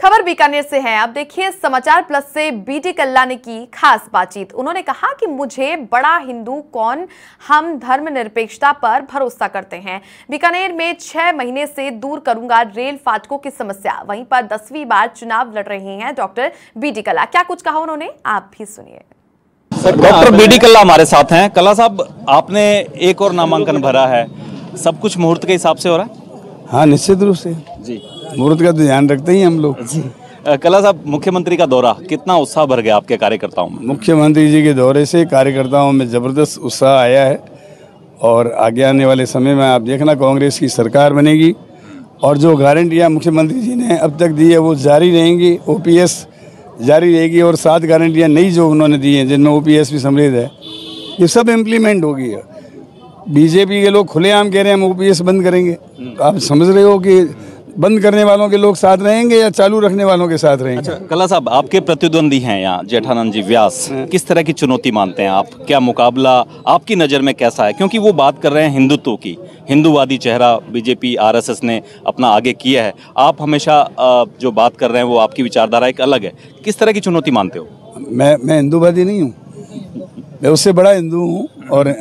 खबर बीकानेर से है। अब देखिए, समाचार प्लस से बीडी कल्ला ने की खास बातचीत। उन्होंने कहा कि मुझे बड़ा हिंदू कौन, हम धर्मनिरपेक्षता पर भरोसा करते हैं। बीकानेर में 6 महीने से दूर करूंगा रेल फाटकों की समस्या। वहीं पर 10वीं बार चुनाव लड़ रहे हैं डॉक्टर बीडी कल्ला। क्या कुछ कहा उन्होंने, आप भी सुनिए। डॉक्टर बीडी कल्ला हमारे साथ हैं। कल्ला साहब, आपने एक और नामांकन भरा है, सब कुछ मुहूर्त के हिसाब से हो रहा है? हाँ, निश्चित रूप से जी, मुहूर्त का तो ध्यान रखते ही हम लोग जी। कल्ला साहब, मुख्यमंत्री का दौरा, कितना उत्साह भर गया आपके कार्यकर्ताओं में? मुख्यमंत्री जी के दौरे से कार्यकर्ताओं में जबरदस्त उत्साह आया है और आगे आने वाले समय में आप देखना कांग्रेस की सरकार बनेगी और जो गारंटियां मुख्यमंत्री जी ने अब तक दी है वो जारी रहेंगी। ओपीएस जारी रहेगी और 7 गारंटियां नई जो उन्होंने दी हैं जिनमें ओपीएस भी सम्मिलित है, ये सब इम्प्लीमेंट होगी। बीजेपी के लोग खुलेआम कह रहे हैं हम ओपीएस बंद करेंगे, तो आप समझ रहे हो कि बंद करने वालों के लोग साथ रहेंगे या चालू रखने वालों के साथ रहेंगे। अच्छा कल्ला साहब, आपके प्रतिद्वंदी हैं यहाँ जेठानंद जी व्यास, किस तरह की चुनौती मानते हैं आप? क्या मुकाबला आपकी नज़र में कैसा है? क्योंकि वो बात कर रहे हैं हिंदुत्व की, हिंदूवादी चेहरा बीजेपी आरएसएस ने अपना आगे किया है। आप हमेशा जो बात कर रहे हैं वो आपकी विचारधारा एक अलग है। किस तरह की चुनौती मानते हो? मैं हिंदूवादी नहीं हूँ, मैं उससे बड़ा हिंदू हूँ और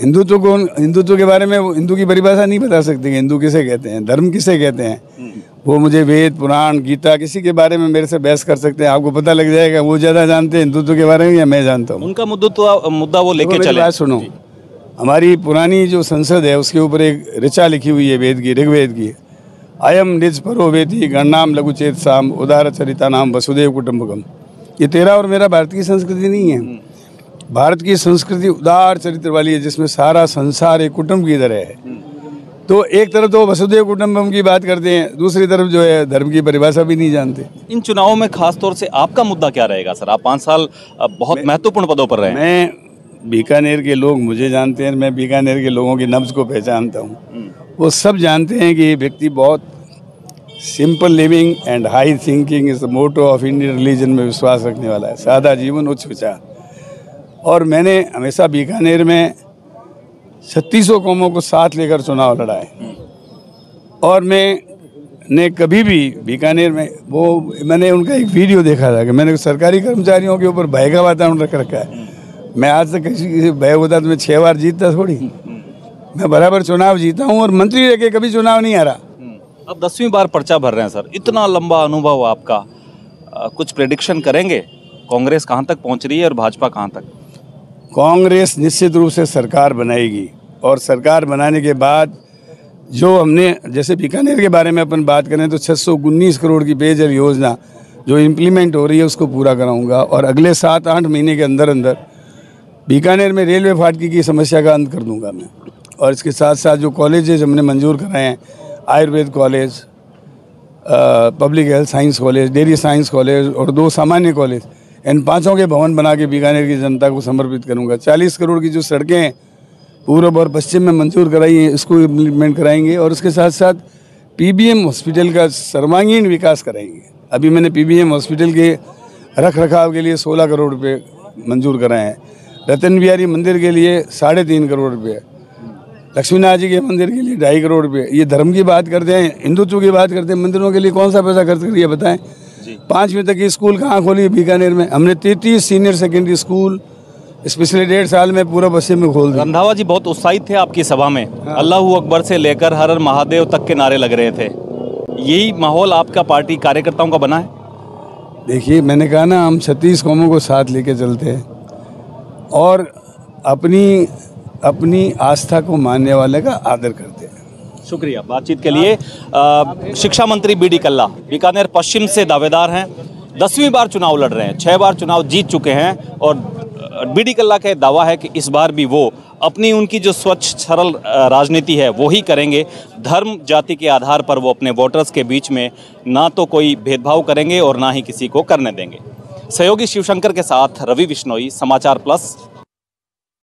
हिंदुत्व के बारे में हिंदू की परिभाषा नहीं बता सकते कि हिंदू किसे कहते हैं, धर्म किसे कहते हैं। वो मुझे वेद पुराण गीता किसी के बारे में मेरे से बहस कर सकते हैं, आपको पता लग जाएगा वो ज़्यादा जानते हैं हिंदुत्व के बारे में या मैं जानता हूँ। उनका मुद्दा वो लेके चले। बात सुनो, हमारी पुरानी जो संसद है उसके ऊपर एक ऋचा लिखी हुई है वेद की, ऋग्वेद की। अयम निज परो वेदी गणनाम लघुचेत साम उदार चरिता नाम वसुदेव कुटुंबकम। ये तेरा और मेरा भारत की संस्कृति नहीं है। भारत की संस्कृति उदार चरित्र वाली है जिसमें सारा संसार एक कुटुंब की तरह है। तो एक तरफ तो वसुदेव कुटुंबकम की बात करते हैं, दूसरी तरफ जो है धर्म की परिभाषा भी नहीं जानते। इन चुनावों में खास तौर से आपका मुद्दा क्या रहेगा सर? आप 5 साल बहुत महत्वपूर्ण पदों पर रहे हैं। मैं बीकानेर के लोग मुझे जानते हैं, मैं बीकानेर के लोगों की नब्ज को पहचानता हूँ। वो सब जानते हैं कि ये व्यक्ति बहुत simple living and high thinking is the motto of Indian religion में विश्वास रखने वाला है। सादा जीवन उच्च विचार। और मैंने हमेशा बीकानेर में 3600 कौमों को साथ लेकर चुनाव लड़ा है और मैंने कभी भी बीकानेर में मैंने उनका एक वीडियो देखा था कि मैंने सरकारी कर्मचारियों के ऊपर भय का वातावरण रख रखा है। मैं आज तक किसी से भय होता तो मैं 6 बार जीतता थोड़ी, मैं बराबर चुनाव जीता हूँ और मंत्री रह के कभी चुनाव नहीं हारा। अब 10वीं बार पर्चा भर रहे हैं सर, इतना लंबा अनुभव आपका, कुछ प्रेडिक्शन करेंगे? कांग्रेस कहाँ तक पहुँच रही है और भाजपा कहाँ तक? कांग्रेस निश्चित रूप से सरकार बनाएगी और सरकार बनाने के बाद जो हमने, जैसे बीकानेर के बारे में अपन बात करें तो 619 करोड़ की पेयजल योजना जो इम्प्लीमेंट हो रही है उसको पूरा कराऊंगा और अगले 7-8 महीने के अंदर अंदर बीकानेर में रेलवे फाटकी की समस्या का अंत कर दूंगा मैं। और इसके साथ साथ जो कॉलेजेज हमने मंजूर कराए हैं, Ayurveda college, public health science college, dairy science college और 2 सामान्य कॉलेज, इन 5 के भवन बना के बीकानेर की जनता को समर्पित करूंगा। 40 करोड़ की जो सड़कें पूर्व और पश्चिम में मंजूर कराई हैं इसको इम्प्लीमेंट कराएंगे और उसके साथ साथ पीबीएम हॉस्पिटल का सर्वांगीण विकास कराएंगे। अभी मैंने पीबीएम हॉस्पिटल के रख रखाव के लिए 16 करोड़ रुपये मंजूर कराए हैं। रतन बिहारी मंदिर के लिए 3.5 करोड़ रुपये, लक्ष्मीनाथ जी के मंदिर के लिए 2.5 करोड़ रुपये। ये धर्म की बात करते हैं, हिंदुत्व की बात करते हैं, मंदिरों के लिए कौन सा पैसा खर्च करिए बताएं। 5वीं तक की स्कूल कहाँ खोली है बीकानेर में? हमने 33 सीनियर सेकेंडरी स्कूल इस पिछले 1.5 साल में पूरा पश्चिम में खोल दिया। रंधावा जी बहुत उत्साहित थे आपकी सभा में। हाँ। अल्लाहू अकबर से लेकर हर हर महादेव तक के नारे लग रहे थे। यही माहौल आपका पार्टी कार्यकर्ताओं का बना है? देखिए, मैंने कहा ना, हम 36 कौमों को साथ लेके चलते हैं और अपनी आस्था को मानने वाले का आदर करते हैं। शुक्रिया बातचीत के लिए। शिक्षा मंत्री बीडी कल्ला बीकानेर पश्चिम से दावेदार हैं, 10वीं बार चुनाव लड़ रहे हैं, 6 बार चुनाव जीत चुके हैं और बीडी कल्ला का दावा है कि इस बार भी वो अपनी उनकी जो स्वच्छ सरल राजनीति है वो ही करेंगे। धर्म जाति के आधार पर वो अपने वोटर्स के बीच में ना तो कोई भेदभाव करेंगे और ना ही किसी को करने देंगे। सहयोगी शिवशंकर के साथ रवि बिश्नोई, समाचार प्लस।